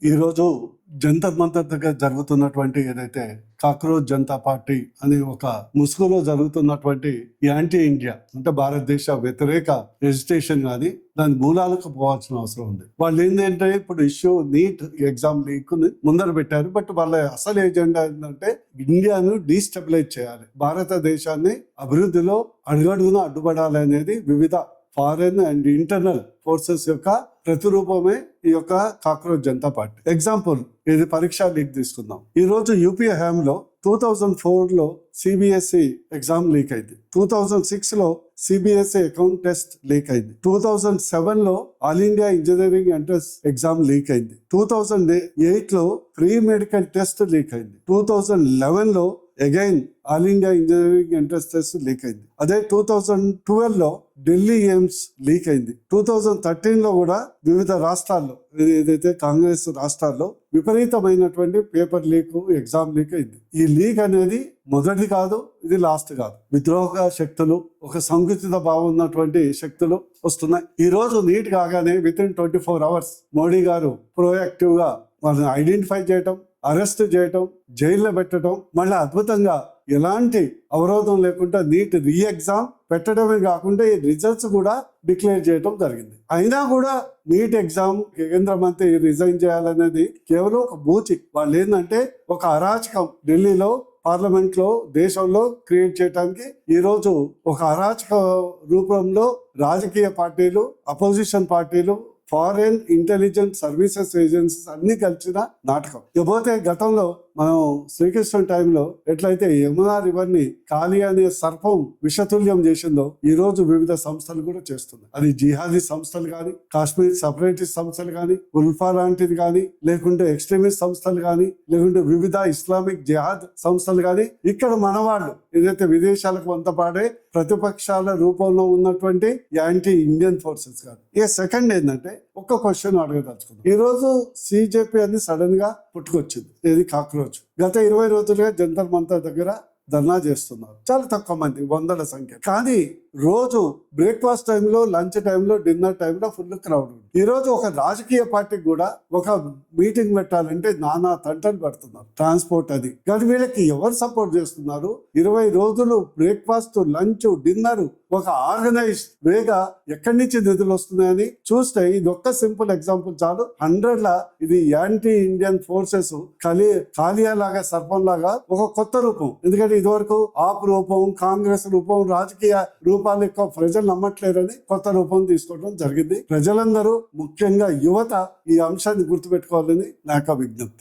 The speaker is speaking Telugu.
ఈరోజు జంతర్ మంతర్ దగ్గర జరుగుతున్నటువంటి ఏదైతే కాక్రోచ్ జనతా పార్టీ అనే ఒక ముసుగులో జరుగుతున్నటువంటి యాంటీ ఇండియా అంటే భారతదేశ వ్యతిరేక ఎజిటేషన్ కానీ దాని మూలాలకు పోవాల్సిన అవసరం ఉంది. వాళ్ళు ఏంటంటే ఇప్పుడు ఇష్యూ నీట్ ఎగ్జామ్ లీక్ ముందర పెట్టారు. బట్ వాళ్ళ అసలు ఎజెండా ఏంటంటే ఇండియాను డీస్టెబిలైజ్ చేయాలి, భారతదేశాన్ని అభివృద్ధిలో అడుగడుగున అడ్డుపడాలి అనేది వివిధ ఫారెన్ అండ్ ఇంటర్నల్ ఫోర్సెస్ యొక్క ప్రతిరూపమే ఈ యొక్క కాక్రోచ్ జనతా పార్టీ. ఎగ్జాంపుల్ ఇది పరీక్ష లీక్ తీసుకుందాం. ఈ రోజు యూపీ హయాంలో 2004లో సిబిఎస్ఈ ఎగ్జామ్ లీక్ అయింది. 2006లో సిబిఎస్ఈ అకౌంట్ టెస్ట్ లీక్ అయింది. 2007లో all India engineering entrance exam leak అయింది. 2008లో ప్రీ మెడికల్ టెస్ట్ లీక్ అయింది. 2011లో again all India engineering entrance test leak అయింది. అదే 2012లో ఢిల్లీ ఎయిమ్స్ లీక్ అయింది. 2013లో కూడా వివిధ రాష్ట్రాల్లో ఏదైతే కాంగ్రెస్ రాష్ట్రాల్లో విపరీతమైనటువంటి పేపర్ లీక్, ఎగ్జామ్ లీక్ అయింది. ఈ లీక్ అనేది మొదటి కాదు, ఇది లాస్ట్ కాదు. విద్రోహ శక్తులు, ఒక సంకుచిత భావం ఉన్నటువంటి శక్తులు వస్తున్నాయి. ఈ రోజు నీట్ కాగానే విత్ ఇన్ 24 hours మోడీ గారు ప్రోయాక్టివ్ గా వాళ్ళని ఐడెంటిఫై చేయటం, అరెస్ట్ చేయటం, జైల్లో పెట్టడం, మళ్ళీ అద్భుతంగా ఎలాంటి అవరోధం లేకుండా నీట్ రీ ఎగ్జామ్ పెట్టడమే కాకుండా ఈ రిజల్ట్స్ కూడా డిక్లేర్ చేయడం జరిగింది. అయినా కూడా నీట్ ఎగ్జామ్ కేంద్ర మంత్రి రిజైన్ చేయాలనేది కేవలం ఒక బూచి. వాళ్ళు ఏంటంటే ఒక అరాచకం ఢిల్లీలో పార్లమెంట్ లో దేశంలో క్రియేట్ చేయడానికి ఈ రోజు ఒక అరాచక రూపంలో రాజకీయ పార్టీలు, అపోజిషన్ పార్టీలు, ఫారెన్ ఇంటెలిజెన్స్ సర్వీసెస్ ఏజెన్సీస్ అన్ని కలిసిన నాటకం. ఇకపోతే గతంలో మనం శ్రీకృష్ణ టైంలో ఎట్లయితే యమునా రివర్ ని కాళీ అనే సర్పం విషతుల్యం చేసిందో ఈ రోజు వివిధ సంస్థలు కూడా చేస్తున్నాయి. అది జిహాదీ సంస్థలు కానీ, కాశ్మీర్ సపరేటిస్ట్ సంస్థలు కానీ, ఉల్ఫా లాంటిది కానీ, లేకుంటే ఎక్స్ట్రీమిస్ట్ సంస్థలు కానీ, లేకుంటే వివిధ ఇస్లామిక్ జిహాద్ సంస్థలు కానీ, ఇక్కడ మనవాళ్ళు ఏదైతే విదేశాలకు వంతపాడే ప్రతిపక్షాల రూపంలో ఉన్నటువంటి యాంటీ ఇండియన్ ఫోర్సెస్ కాదు. ఇక సెకండ్ ఏంటంటే ఒక్క క్వశ్చన్ అడగదలుచుకుందాం. ఈ రోజు సిజేపీ అని సడన్ గా పుట్టుకొచ్చింది. ఇది కాక్రోచ్. గత 20 రోజులుగా జంతర్ మంతర్ దగ్గర ధర్నా చేస్తున్నారు. చాలా తక్కువ మంది, వందల సంఖ్య. కానీ రోజు బ్రేక్ఫాస్ట్ టైంలో, లంచ్ టైంలో, డిన్నర్ టైంలో ఫుల్ క్రౌడ్ ఉంది. ఈ రోజు ఒక రాజకీయ పార్టీకి కూడా ఒక మీటింగ్ పెట్టాలంటే నానా తంటలు పడుతున్నారు, ట్రాన్స్పోర్ట్ అది. కానీ వీళ్ళకి ఎవరు సపోర్ట్ చేస్తున్నారు? 20 రోజులు బ్రేక్ఫాస్ట్, లంచ్, డిన్నర్ ఒక ఆర్గనైజ్డ్ వేగా ఎక్కడి నుంచి నిధులు వస్తున్నాయని చూస్తే ఇది ఒక్క సింపుల్ ఎగ్జాంపుల్ చాలు. 100ల ఇది యాంటీ ఇండియన్ ఫోర్సెస్ కాలియా లాగా, సర్పం లాగా ఒక కొత్త రూపం. ఎందుకంటే ఇదివరకు ఆప్ రూపం, కాంగ్రెస్ రూపం, రాజకీయ రూపాలు ఎక్కువ ప్రజలు నమ్మట్లేరని కొత్త రూపం తీసుకోవడం జరిగింది. ప్రజలందరూ, ముఖ్యంగా యువత, ఈ అంశాన్ని గుర్తుపెట్టుకోవాలని నా యొక్క విజ్ఞప్తి.